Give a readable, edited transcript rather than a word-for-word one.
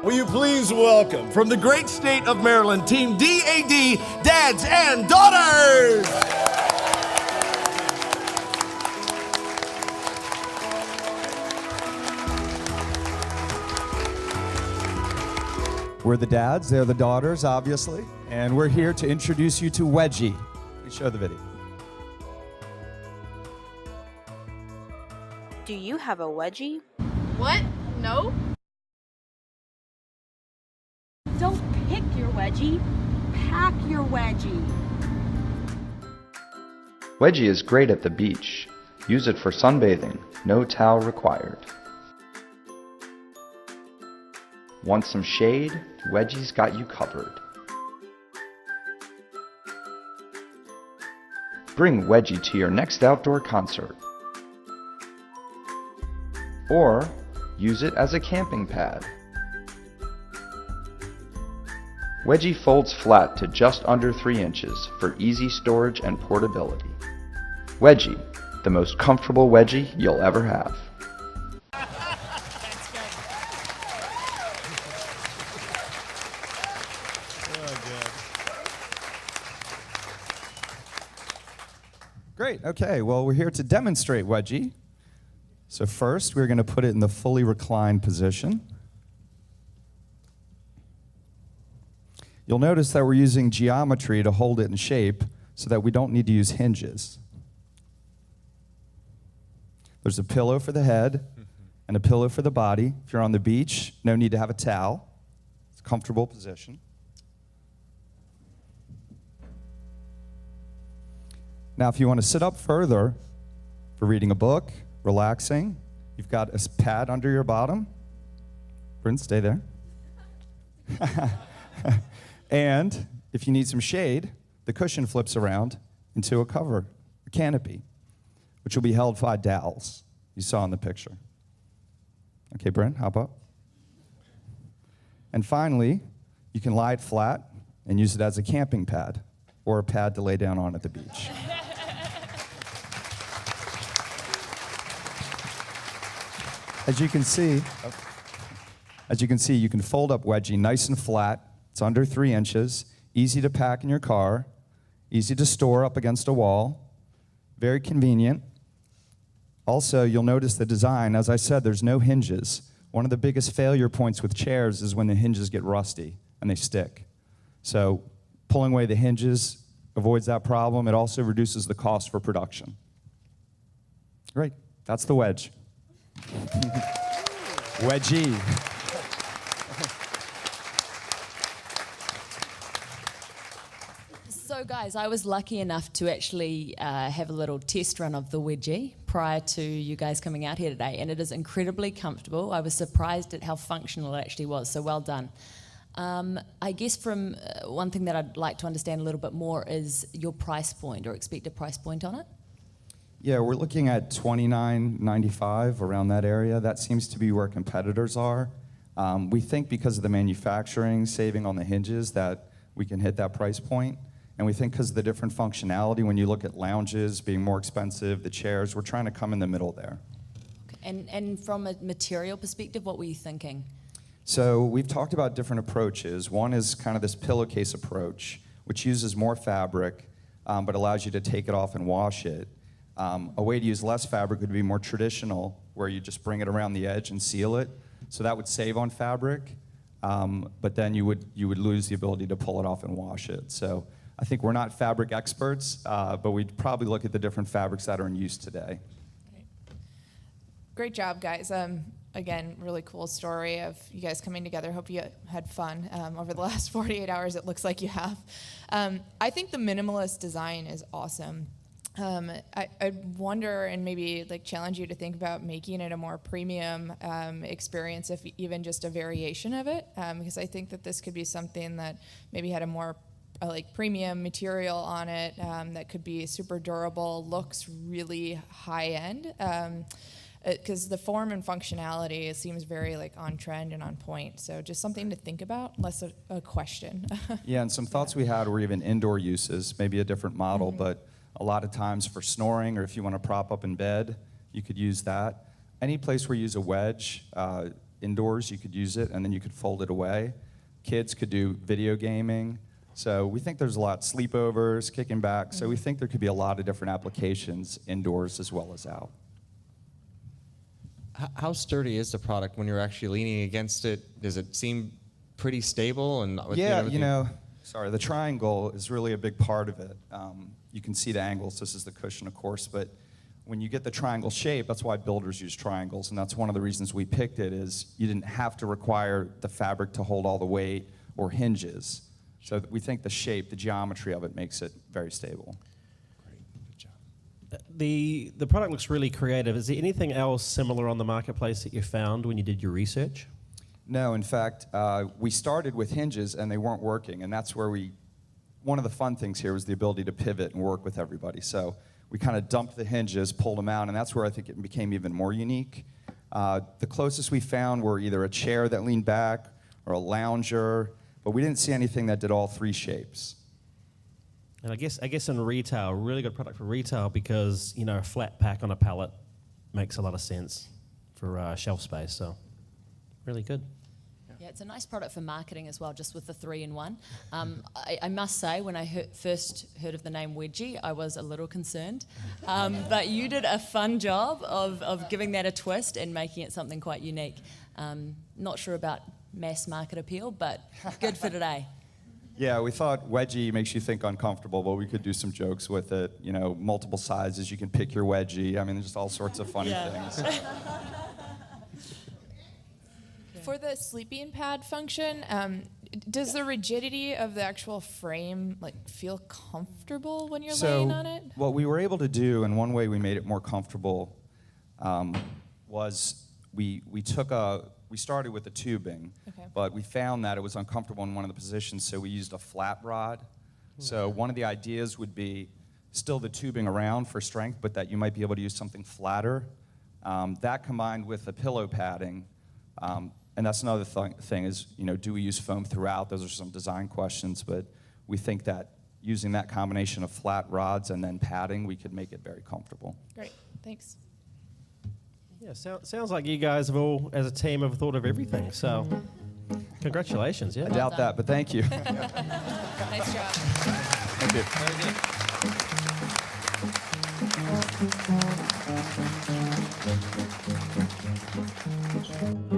Will you please welcome from the great state of Maryland, Team D.A.D, Dads and Daughters! We're the dads, they're the daughters, obviously, and we're here to introduce you to Wedgie. Please show the video. Do you have a wedgie? What? No? Don't pick your wedgie, pack your wedgie. Wedgie is great at the beach. Use it for sunbathing, no towel required. Want some shade? Wedgie's got you covered. Bring Wedgie to your next outdoor concert. Or use it as a camping pad. Wedgie folds flat to just under 3 inches for easy storage and portability. Wedgie, the most comfortable wedgie you'll ever have. Great, okay, well, we're here to demonstrate Wedgie. So first, we're going to put it in the fully reclined position. You'll notice that we're using geometry to hold it in shape so that we don't need to use hinges. There's a pillow for the head and a pillow for the body. If you're on the beach, no need to have a towel. It's a comfortable position. Now, if you want to sit up further for reading a book, relaxing, you've got a pad under your bottom. Bryn, stay there. And if you need some shade, the cushion flips around into a cover, a canopy, which will be held by dowels you saw in the picture. Okay, Bryn, hop up. And finally, you can lie it flat and use it as a camping pad or a pad to lay down on at the beach. As you can see, you can fold up Wedgie nice and flat. It's under 3 inches, easy to pack in your car, easy to store up against a wall, very convenient. Also, you'll notice the design. As I said, there's no hinges. One of the biggest failure points with chairs is when the hinges get rusty and they stick. So pulling away the hinges avoids that problem. It also reduces the cost for production. Great, that's the wedge. Wedgie. So guys, I was lucky enough to actually have a little test run of the wedgie prior to you guys coming out here today, and it is incredibly comfortable. I was surprised at how functional it actually was, so well done. I guess from one thing that I'd like to understand a little bit more is your price point or expected price point on it. Yeah, we're looking at $29.95, around that area. That seems to be where competitors are. We think because of the manufacturing, saving on the hinges, that we can hit that price point. And we think because of the different functionality, when you look at lounges being more expensive, the chairs, we're trying to come in the middle there. Okay. And from a material perspective, what were you thinking? So we've talked about different approaches. One is kind of this pillowcase approach, which uses more fabric, but allows you to take it off and wash it. A way to use less fabric would be more traditional, where you just bring it around the edge and seal it. So that would save on fabric, but then you would lose the ability to pull it off and wash it. So I think we're not fabric experts, but we'd probably look at the different fabrics that are in use today. Great job, guys. Again, really cool story of you guys coming together. Hope you had fun over the last 48 hours. It looks like you have. I think the minimalist design is awesome. I wonder and maybe like challenge you to think about making it a more premium experience, if even just a variation of it, because I think that this could be something that maybe had a more like premium material on it that could be super durable, looks really high end, because the form and functionality, it seems very like on trend and on point. So just something to think about, less a question. Yeah, and some thoughts we had were even indoor uses, maybe a different model, but a lot of times for snoring, or if you want to prop up in bed, you could use that. Any place where you use a wedge, indoors. You could use it, and then you could fold it away. Kids could do video gaming. So we think there's a lot, sleepovers, kicking back. So we think there could be a lot of different applications indoors as well as out. How sturdy is the product when you're actually leaning against it? Does it seem pretty stable? And Yeah, you know, sorry, the triangle is really a big part of it. You can see the angles. This is the cushion, of course, but when you get the triangle shape, that's why builders use triangles, and that's one of the reasons we picked it, is you didn't have to require the fabric to hold all the weight or hinges. So we think the shape, the geometry of it makes it very stable. Great, good job. The product looks really creative. Is there anything else similar on the marketplace that you found when you did your research? No, in fact, we started with hinges and they weren't working, and that's where one of the fun things here was the ability to pivot and work with everybody. So we kind of dumped the hinges, pulled them out, and that's where I think it became even more unique. The closest we found were either a chair that leaned back or a lounger, but we didn't see anything that did all three shapes. And I guess in retail, really good product for retail because, you know, a flat pack on a pallet makes a lot of sense for shelf space. So really good. Yeah, it's a nice product for marketing as well, just with the 3-in-1. I must say, when I first heard of the name Wedgie, I was a little concerned. But you did a fun job of giving that a twist and making it something quite unique. Not sure about mass market appeal, but good for today. Yeah, we thought wedgie makes you think uncomfortable, but we could do some jokes with it. You know, multiple sizes, you can pick your wedgie. I mean, just all sorts of funny things. For the sleeping pad function, does the rigidity of the actual frame feel comfortable when you're laying on it? What we were able to do, and one way we made it more comfortable, was we started with the tubing, but we found that it was uncomfortable in one of the positions, so we used a flat rod. So one of the ideas would be still the tubing around for strength, but that you might be able to use something flatter. That combined with the pillow padding. And that's another thing is, you know, do we use foam throughout? Those are some design questions, but we think that using that combination of flat rods and then padding, we could make it very comfortable. Great, thanks. Yeah, sounds like you guys have all, as a team, have thought of everything. So congratulations, yeah. I doubt that, but thank you. Nice job. Thank you. Very good.